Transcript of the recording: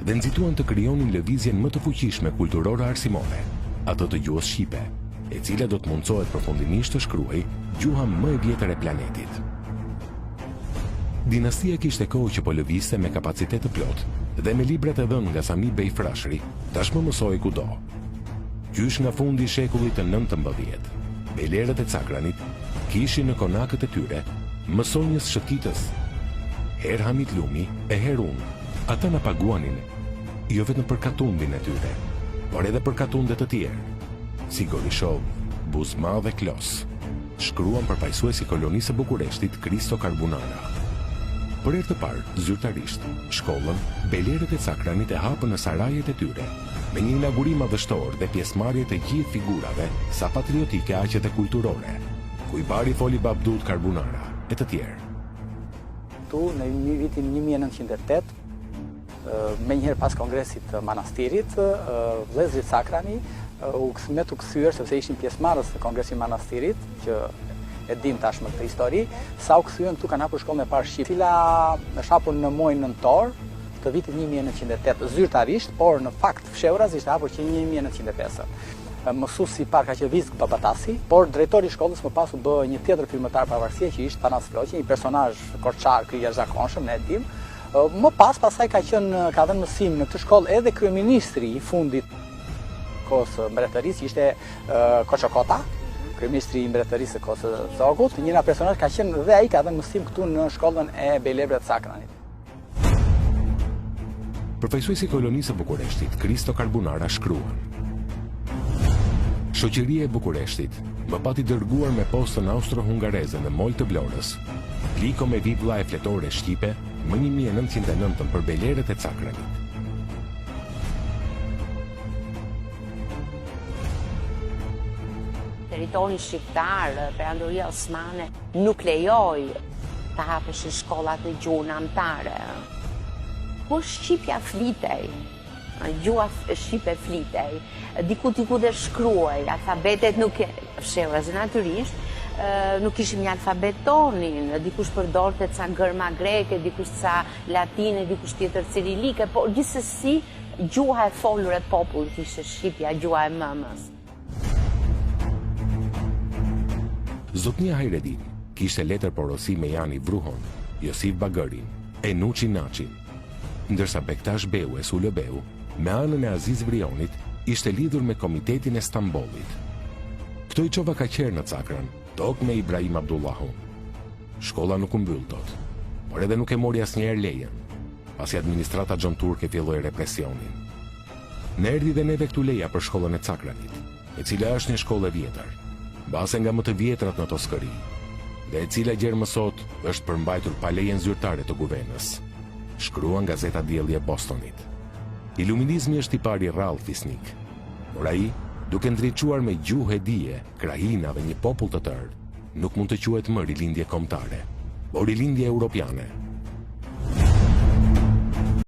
dhe nxituan të krijonin lëvizjen më të fuqishme kulturore arsimore, atë të gjuhës shqipe, e cila do të mundsohet përfundimisht të shkruaj gjuha më e vjetër e planetit. Dinastia kishte kohë që po lëvizte me kapacitet të plotë dhe me librat e dhënë nga Sami Bey Frashëri, tashmë mësoi kudo. Qysh nga fundi i shekullit të 19, belerët e Cakranit kishin në konakët e tyre mësonjës shëtitës. Her Hamit Lumi e her unë, ata na paguanin, jo vetëm për katundin e tyre, por edhe për katundet të tjerë, si Gorishov, Buzma dhe Klos, shkruan përfaqësuesi i kolonisë së Bukureshtit Kristo Karbunara. Për herë të parë, zyrtarisht, shkollën, belerët e Cakranit e hapën në sarajet e tyre, me një inaugurim madhështor dhe pjesëmarrje të gjithë figurave, sa patriotike aq edhe kulturore, ku i bari foli Babdut Karbunara e të tjerë. Tu në vitin 1908, me njëherë pas kongresit të manastirit, vëllezërit Cakrani u kthyer sepse ishin pjesëmarrës të kongresit manastirit, që e dim tashmë këtë histori, sa u kthyen këtu kanë hapur shkollën e parë shqipe, cila është hapur në muajin nëntor të vitit 1908 zyrtarisht, por në fakt fshehurazi ishte hapur që 1905. Mësuesi i parë ka qenë Vizk Babatasi, por drejtori i shkollës më pas u bë një tjetër frymëtar pavarësie që ishte Panas Floqi, një personazh korçar i jashtëzakonshëm, ne e dim. Më pasaj ka dhënë mësim në këtë shkollë edhe kryeministri i fundit kohës mbretërisë, ishte Koçokota, kryeministri i mbretërisë së kohës së Zogut, njëra personazh ka qenë dhe ai ka dhënë mësim këtu në shkollën e Bejlebrët Cakranit. Përfaqësuesi i kolonisë së Bukureshtit, Kristo Karbunara, shkruan: Shoqëria e Bukureshtit më pati dërguar me postën austro-hungareze në Mol të Vlorës, pliko me viblla e fletore shqipe më 1909 për belerët e Cakranit. Territori shqiptar, Perandoria Osmane, nuk lejoi të hapeshin shkollat e gjuhën anëtare. Po shqipja flitej, gjuha shqipe flitej, diku dhe shkruaj, alfabetet nuk fshehurazi natyrisht, nuk kishim një alfabet tonin, dikush përdorte ca gërma greke, dikush ca latine, dikush tjetër cirilike, por gjithsesi gjuha e folur e popullit ishte shqipja, gjuha e mëmës. Zotnia Hajredin kishte letër porosi me Jani Vruhon, Josif Bagërin, Enuçi Naçin, ndërsa Bektash Beu e Sulë Beu, me anën e Aziz Vrionit, ishte lidhur me Komitetin e Stambollit. Këto i çova kaqer në Cakran, tok me Ibrahim Abdullahun. Shkolla nuk u mbyll dot, por edhe nuk e mori asnjëherë lejen, pasi administrata xhonturke filloi represionin. Ne erdhi dhe neve këtu leja për shkollën e Cakranit, e cila është një shkollë e vjetër, base nga më të vjetrat në Toskëri, dhe e cila gjerë më sot është përmbajtur pa lejen zyrtare të guvernës, shkruan gazeta Dielli e Bostonit. Iluminizmi është i pari rrallë fisnik, por ai, duke ndriçuar me gjuhë e dije, krahina dhe një popull të tërë, nuk mund të quhet më rilindje kombëtare, por rilindje europiane.